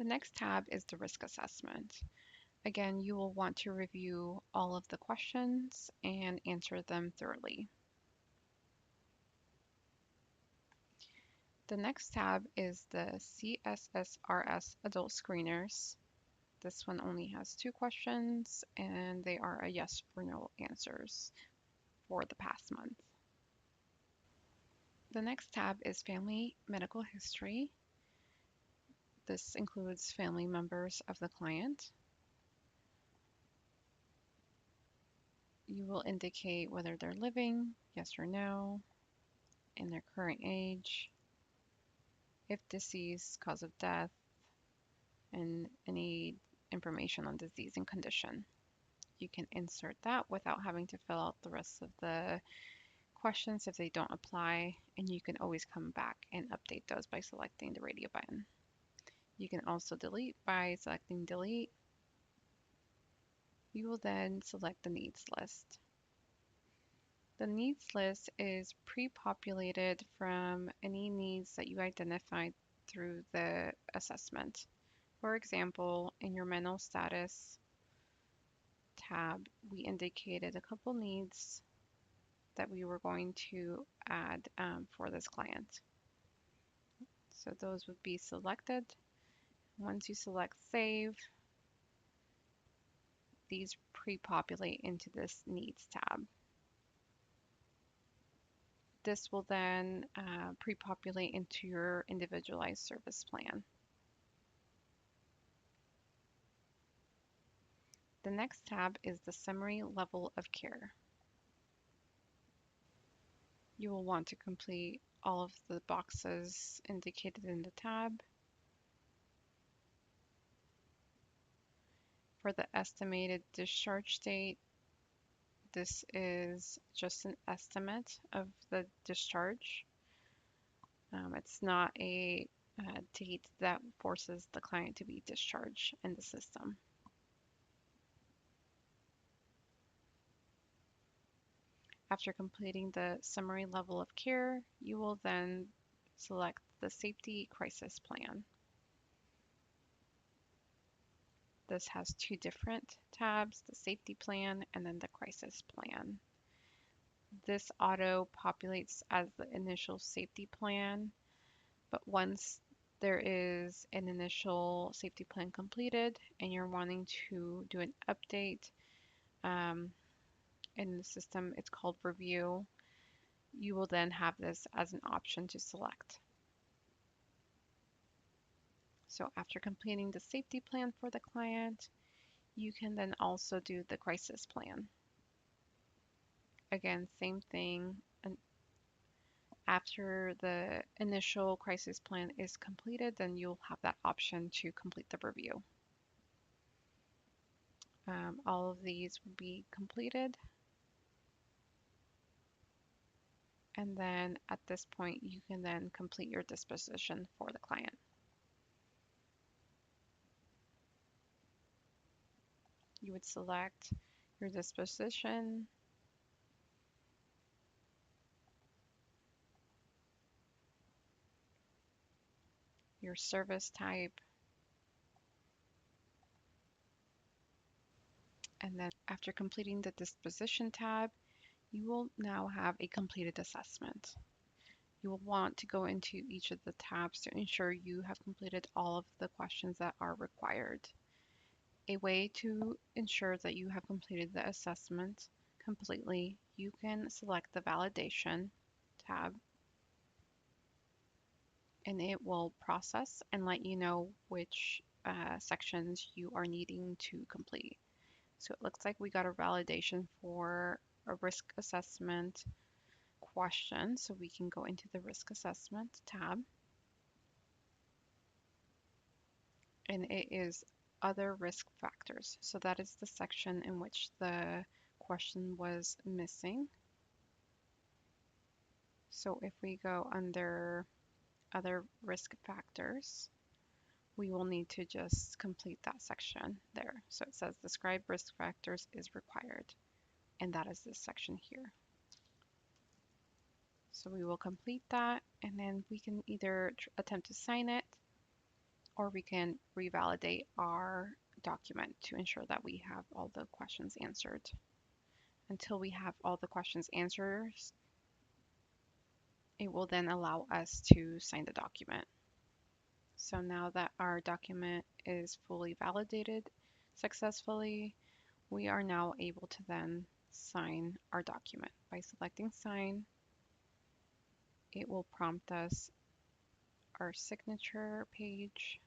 The next tab is the risk assessment. Again, you will want to review all of the questions and answer them thoroughly. The next tab is the CSSRS Adult Screeners. This one only has 2 questions, and they are a yes or no answers for the past month. The next tab is Family Medical History. This includes family members of the client. You will indicate whether they're living, yes or no, and their current age, if deceased, cause of death, and any information on disease and condition. You can insert that without having to fill out the rest of the questions if they don't apply, and you can always come back and update those by selecting the radio button. You can also delete by selecting delete. You will then select the needs list. The needs list is pre-populated from any needs that you identified through the assessment. For example, in your mental status tab, we indicated a couple needs that we were going to add for this client. So those would be selected. Once you select save, these pre-populate into this needs tab. This will then pre-populate into your individualized service plan. The next tab is the summary level of care. You will want to complete all of the boxes indicated in the tab. For the estimated discharge date, this is just an estimate of the discharge. It's not a date that forces the client to be discharged in the system. After completing the summary level of care, you will then select the safety crisis plan. This has 2 different tabs, the safety plan and then the crisis plan. This auto populates as the initial safety plan, but once there is an initial safety plan completed and you're wanting to do an update in the system, it's called review. You will then have this as an option to select. So after completing the safety plan for the client, you can then also do the crisis plan. Again, same thing. And after the initial crisis plan is completed, then you'll have that option to complete the review. All of these will be completed. And then at this point, you can then complete your disposition for the client. You would select your disposition, your service type, and then after completing the disposition tab, you will now have a completed assessment. You will want to go into each of the tabs to ensure you have completed all of the questions that are required. A way to ensure that you have completed the assessment completely, you can select the validation tab, and it will process and let you know which sections you are needing to complete. So it looks like we got a validation for a risk assessment question, so we can go into the risk assessment tab, and it is other risk factors. So that is the section in which the question was missing. So if we go under other risk factors, we will need to just complete that section there. So it says describe risk factors is required, and that is this section here. So we will complete that, and then we can either attempt to sign it, or we can revalidate our document to ensure that we have all the questions answered. Until we have all the questions answered, it will then allow us to sign the document. So now that our document is fully validated successfully, we are now able to then sign our document. By selecting sign, it will prompt us our signature page.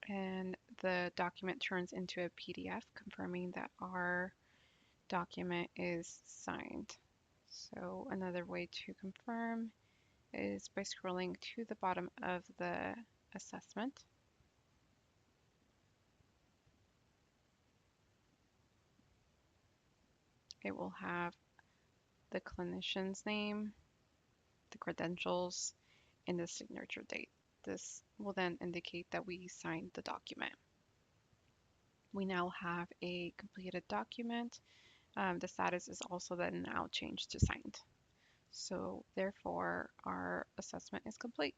And the document turns into a PDF confirming that our document is signed. So another way to confirm is by scrolling to the bottom of the assessment. It will have the clinician's name, the credentials, and the signature date. This will then indicate that we signed the document. We now have a completed document. The status is also then now changed to signed. So therefore, our assessment is complete.